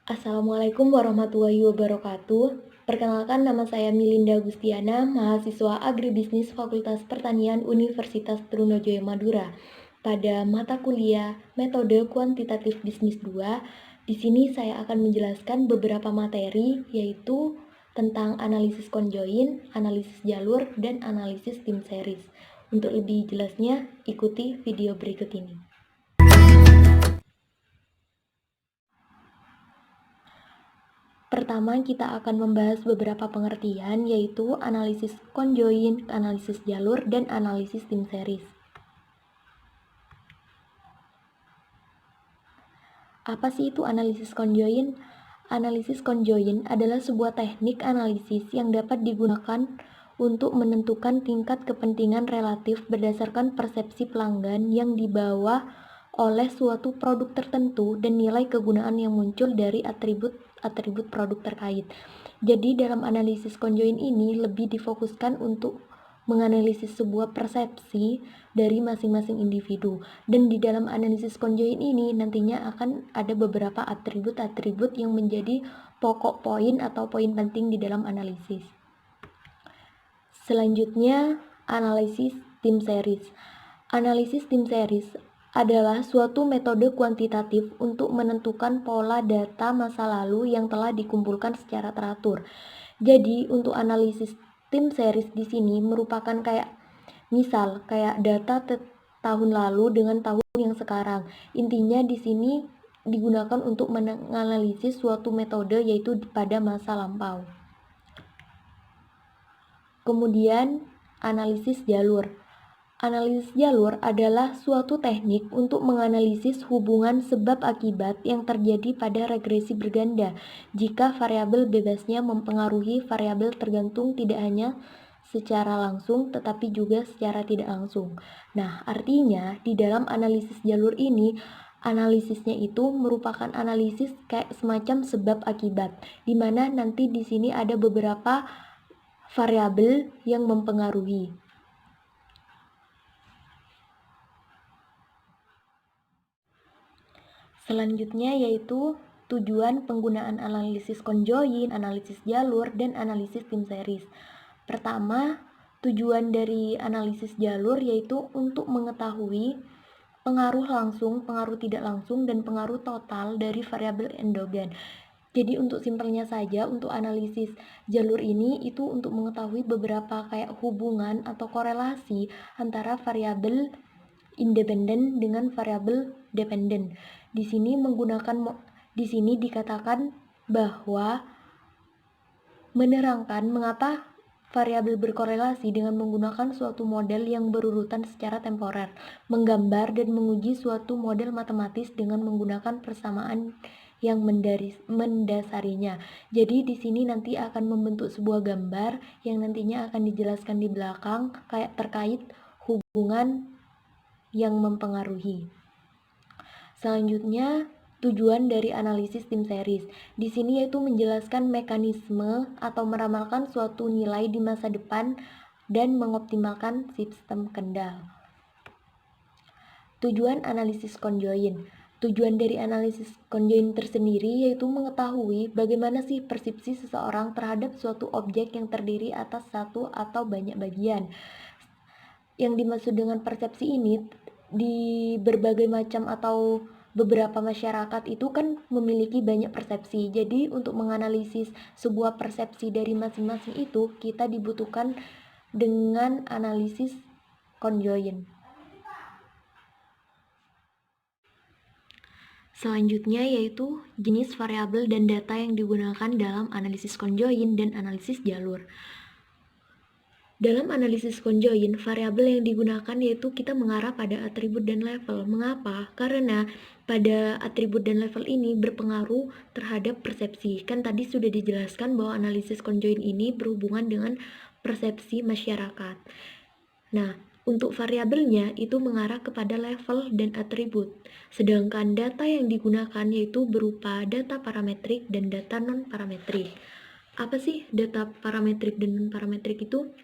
Assalamualaikum warahmatullahi wabarakatuh. Perkenalkan, nama saya Milinda Gustiana, mahasiswa Agribisnis Fakultas Pertanian Universitas Trunojoyo Madura. Pada mata kuliah Metode Kuantitatif Bisnis 2, di sini saya akan menjelaskan beberapa materi, yaitu tentang analisis conjoin, analisis jalur, dan analisis tim series. Untuk lebih jelasnya, ikuti video berikut ini. Pertama, kita akan membahas beberapa pengertian, yaitu analisis conjoin, analisis jalur, dan analisis tim series. Apa sih itu analisis conjoin? Analisis conjoin adalah sebuah teknik analisis yang dapat digunakan untuk menentukan tingkat kepentingan relatif berdasarkan persepsi pelanggan yang dibawa oleh suatu produk tertentu dan nilai kegunaan yang muncul dari atribut produk terkait. Jadi dalam analisis conjoin ini lebih difokuskan untuk menganalisis sebuah persepsi dari masing-masing individu, dan di dalam analisis conjoin ini nantinya akan ada beberapa atribut-atribut yang menjadi pokok poin atau poin penting di dalam analisis. Selanjutnya, analisis tim series. Analisis tim series adalah suatu metode kuantitatif untuk menentukan pola data masa lalu yang telah dikumpulkan secara teratur. Jadi, untuk analisis tim series di sini merupakan kayak data tahun lalu dengan tahun yang sekarang. Intinya di sini digunakan untuk menganalisis suatu metode, yaitu pada masa lampau. Kemudian, analisis jalur. Analisis jalur adalah suatu teknik untuk menganalisis hubungan sebab akibat yang terjadi pada regresi berganda jika variabel bebasnya mempengaruhi variabel tergantung tidak hanya secara langsung tetapi juga secara tidak langsung. Nah, artinya di dalam analisis jalur ini, analisisnya itu merupakan analisis kayak semacam sebab akibat, di mana nanti di sini ada beberapa variabel yang mempengaruhi. Selanjutnya yaitu tujuan penggunaan analisis conjoin, analisis jalur, dan analisis tim series. Pertama, tujuan dari analisis jalur yaitu untuk mengetahui pengaruh langsung, pengaruh tidak langsung, dan pengaruh total dari variabel endogen. Jadi untuk simpelnya saja, untuk analisis jalur ini itu untuk mengetahui beberapa kayak hubungan atau korelasi antara variabel independen dengan variabel dependen. Di sini dikatakan bahwa menerangkan mengapa variabel berkorelasi dengan menggunakan suatu model yang berurutan secara temporer, menggambar dan menguji suatu model matematis dengan menggunakan persamaan yang mendasarinya. Jadi di sini nanti akan membentuk sebuah gambar yang nantinya akan dijelaskan di belakang kayak terkait hubungan yang mempengaruhi. Selanjutnya, tujuan dari analisis tim series. Di sini yaitu menjelaskan mekanisme atau meramalkan suatu nilai di masa depan dan mengoptimalkan sistem kendal. Tujuan analisis conjoin. Tujuan dari analisis conjoin tersendiri yaitu mengetahui bagaimana sih persepsi seseorang terhadap suatu objek yang terdiri atas satu atau banyak bagian. Yang dimaksud dengan persepsi ini, di berbagai macam atau beberapa masyarakat itu kan memiliki banyak persepsi. Jadi untuk menganalisis sebuah persepsi dari masing-masing itu, kita dibutuhkan dengan analisis conjoin. Selanjutnya yaitu jenis variabel dan data yang digunakan dalam analisis conjoin dan analisis jalur. Dalam analisis conjoin, variabel yang digunakan yaitu kita mengarah pada atribut dan level. Mengapa? Karena pada atribut dan level ini berpengaruh terhadap persepsi. Kan tadi sudah dijelaskan bahwa analisis conjoin ini berhubungan dengan persepsi masyarakat. Nah, untuk variabelnya itu mengarah kepada level dan atribut. Sedangkan data yang digunakan yaitu berupa data parametrik dan data non-parametrik. Apa sih data parametrik dan non-parametrik itu?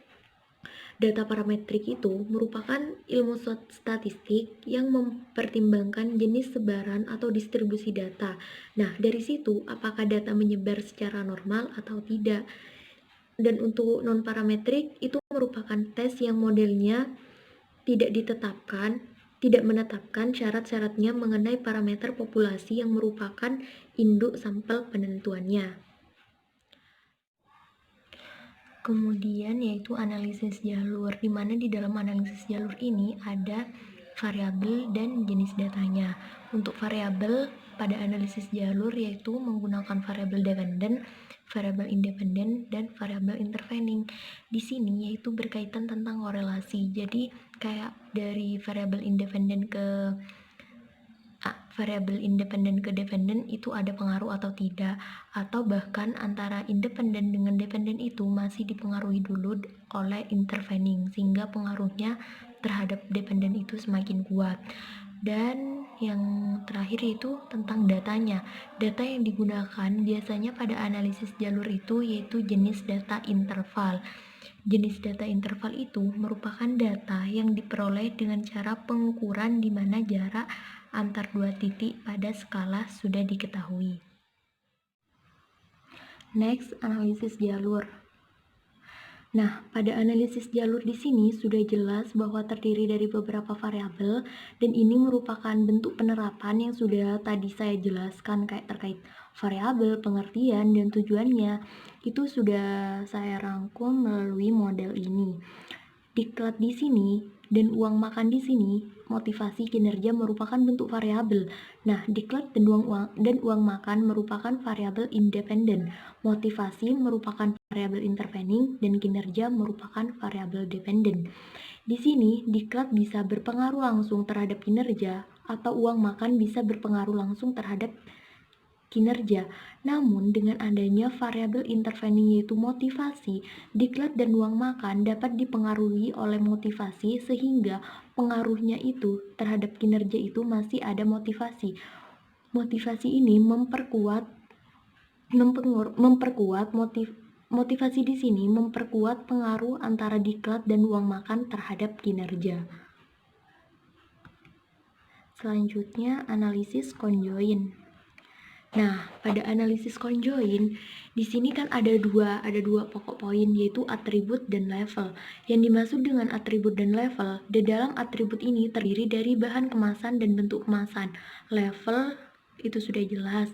Data parametrik itu merupakan ilmu statistik yang mempertimbangkan jenis sebaran atau distribusi data. Nah, dari situ apakah data menyebar secara normal atau tidak. Dan untuk non-parametrik itu merupakan tes yang modelnya tidak menetapkan syarat-syaratnya mengenai parameter populasi yang merupakan induk sampel penentuannya. Kemudian yaitu analisis jalur, di mana di dalam analisis jalur ini ada variabel dan jenis datanya. Untuk variabel pada analisis jalur yaitu menggunakan variabel dependent, variabel independen, dan variabel intervening. Di sini yaitu berkaitan tentang korelasi. Jadi kayak dari variabel independen ke dependen itu ada pengaruh atau tidak, atau bahkan antara independen dengan dependen itu masih dipengaruhi dulu oleh intervening sehingga pengaruhnya terhadap dependen itu semakin kuat. Dan yang terakhir itu tentang datanya. Data yang digunakan biasanya pada analisis jalur itu yaitu jenis data interval. Jenis data interval itu merupakan data yang diperoleh dengan cara pengukuran di mana jarak antar dua titik pada skala sudah diketahui. Next, analisis jalur. Nah, pada analisis jalur di sini sudah jelas bahwa terdiri dari beberapa variabel dan ini merupakan bentuk penerapan yang sudah tadi saya jelaskan kayak terkait variabel, pengertian, dan tujuannya. Itu sudah saya rangkum melalui model ini. Diklat di sini dan uang makan di sini, motivasi kinerja merupakan bentuk variabel. Nah, diklat dan uang makan merupakan variabel independen. Motivasi merupakan variabel intervening dan kinerja merupakan variabel dependen. Di sini, diklat bisa berpengaruh langsung terhadap kinerja atau uang makan bisa berpengaruh langsung terhadap kinerja. Namun, dengan adanya variabel intervening yaitu motivasi, diklat dan uang makan dapat dipengaruhi oleh motivasi sehingga pengaruhnya itu terhadap kinerja itu masih ada motivasi. Motivasi ini motivasi di sini memperkuat pengaruh antara diklat dan uang makan terhadap kinerja. Selanjutnya, analisis conjoint. Nah, pada analisis conjoint, di sini kan ada dua pokok poin yaitu atribut dan level. Yang dimaksud dengan atribut dan level, di dalam atribut ini terdiri dari bahan kemasan dan bentuk kemasan. Level itu sudah jelas.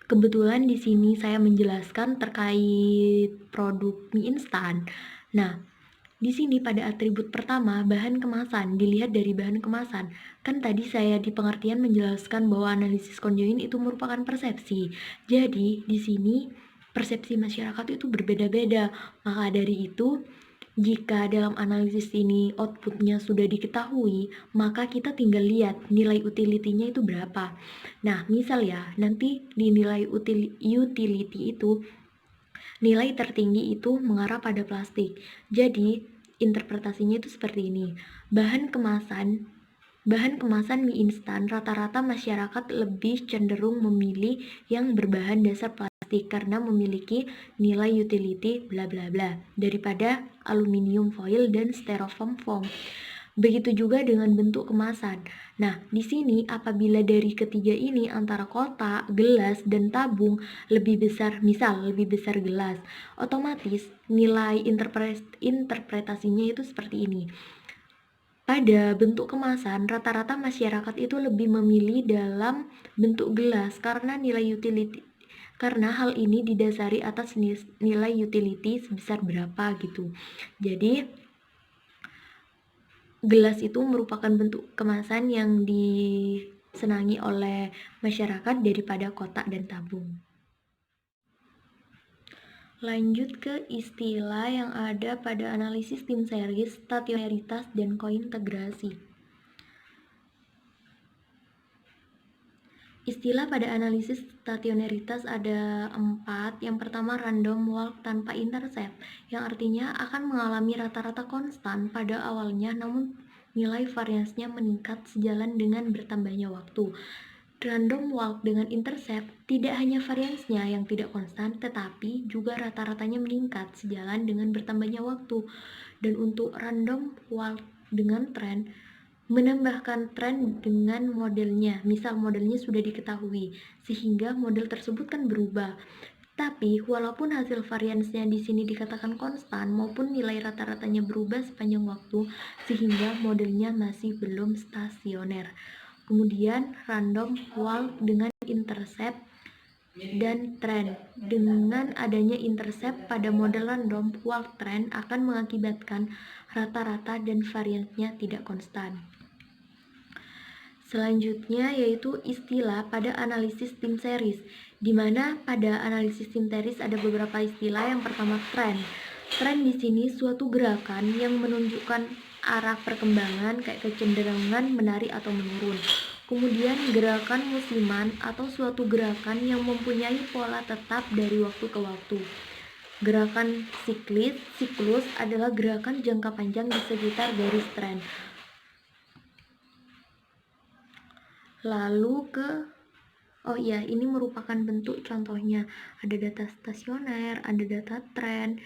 Kebetulan di sini saya menjelaskan terkait produk mie instan. Nah, di sini pada atribut pertama, bahan kemasan, dilihat dari bahan kemasan. Kan tadi saya di pengertian menjelaskan bahwa analisis conjoint itu merupakan persepsi. Jadi, di sini persepsi masyarakat itu berbeda-beda. Maka dari itu, jika dalam analisis ini outputnya sudah diketahui, maka kita tinggal lihat nilai utility-nya itu berapa. Nah, misal ya, nanti di nilai utility itu, nilai tertinggi itu mengarah pada plastik. Jadi, interpretasinya itu seperti ini. Bahan kemasan mie instan rata-rata masyarakat lebih cenderung memilih yang berbahan dasar plastik karena memiliki nilai utility bla bla bla daripada aluminium foil dan styrofoam foam. Begitu juga dengan bentuk kemasan. Nah, di sini apabila dari ketiga ini antara kotak, gelas, dan tabung lebih besar, misal lebih besar gelas, otomatis nilai interpretasinya itu seperti ini. Pada bentuk kemasan, rata-rata masyarakat itu lebih memilih dalam bentuk gelas karena hal ini didasari atas nilai utility sebesar berapa gitu. Jadi gelas itu merupakan bentuk kemasan yang disenangi oleh masyarakat daripada kotak dan tabung. Lanjut ke istilah yang ada pada analisis tim series, stationaritas, dan kointegrasi. Istilah pada analisis stationaritas ada 4. Yang pertama random walk tanpa intercept, yang artinya akan mengalami rata-rata konstan pada awalnya namun nilai variansnya meningkat sejalan dengan bertambahnya waktu. Random walk dengan intercept tidak hanya variansnya yang tidak konstan, tetapi juga rata-ratanya meningkat sejalan dengan bertambahnya waktu. Dan untuk random walk dengan trend, menambahkan tren dengan modelnya. Misal modelnya sudah diketahui, sehingga model tersebut kan berubah. Tapi walaupun hasil variansnya di sini dikatakan konstan maupun nilai rata-ratanya berubah sepanjang waktu, sehingga modelnya masih belum stasioner. Kemudian random walk dengan intercept dan trend. Dengan adanya intercept pada model random walk trend akan mengakibatkan rata-rata dan variansnya tidak konstan. Selanjutnya yaitu istilah pada analisis tim series, di mana pada analisis tim series ada beberapa istilah. Yang pertama tren. Tren di sini suatu gerakan yang menunjukkan arah perkembangan kayak kecenderungan menarik atau menurun. Kemudian gerakan musiman atau suatu gerakan yang mempunyai pola tetap dari waktu ke waktu. Gerakan siklus adalah gerakan jangka panjang di sekitar garis tren. Lalu ini merupakan bentuk contohnya. Ada data stasioner, ada data tren,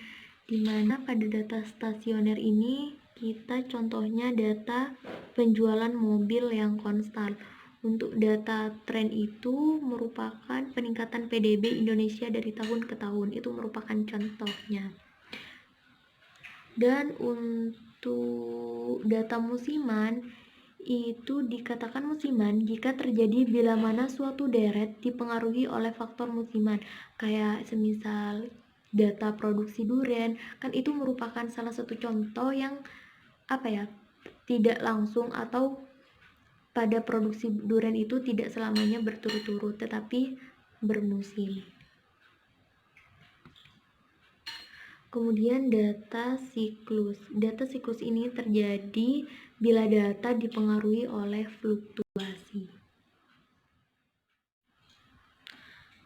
di mana pada data stasioner ini kita contohnya data penjualan mobil yang konstan. Untuk data tren itu merupakan peningkatan PDB Indonesia dari tahun ke tahun, itu merupakan contohnya. Dan untuk data musiman itu dikatakan musiman jika terjadi bila mana suatu deret dipengaruhi oleh faktor musiman, kayak semisal data produksi duren, kan itu merupakan salah satu contoh yang tidak langsung, atau pada produksi duren itu tidak selamanya berturut-turut tetapi bermusim. Kemudian data siklus. Data siklus ini terjadi bila data dipengaruhi oleh fluktuasi.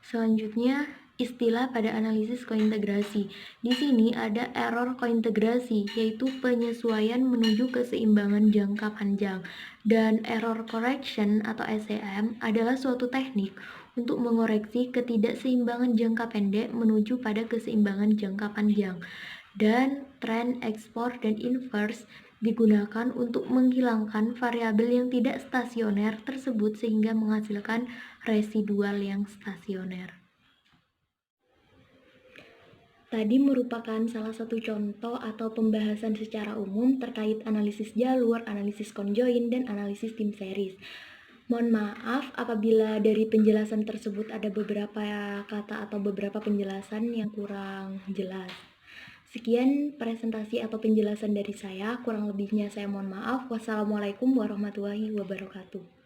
Selanjutnya, istilah pada analisis kointegrasi. Di sini ada error kointegrasi, yaitu penyesuaian menuju keseimbangan jangka panjang. Dan error correction atau SCM adalah suatu teknik untuk mengoreksi ketidakseimbangan jangka pendek menuju pada keseimbangan jangka panjang. Dan trend, ekspor, dan inverse digunakan untuk menghilangkan variabel yang tidak stasioner tersebut sehingga menghasilkan residual yang stasioner. Tadi merupakan salah satu contoh atau pembahasan secara umum terkait analisis jalur, analisis conjoin, dan analisis tim series. Mohon maaf apabila dari penjelasan tersebut ada beberapa kata atau beberapa penjelasan yang kurang jelas. Sekian presentasi atau penjelasan dari saya, kurang lebihnya saya mohon maaf. Wassalamualaikum warahmatullahi wabarakatuh.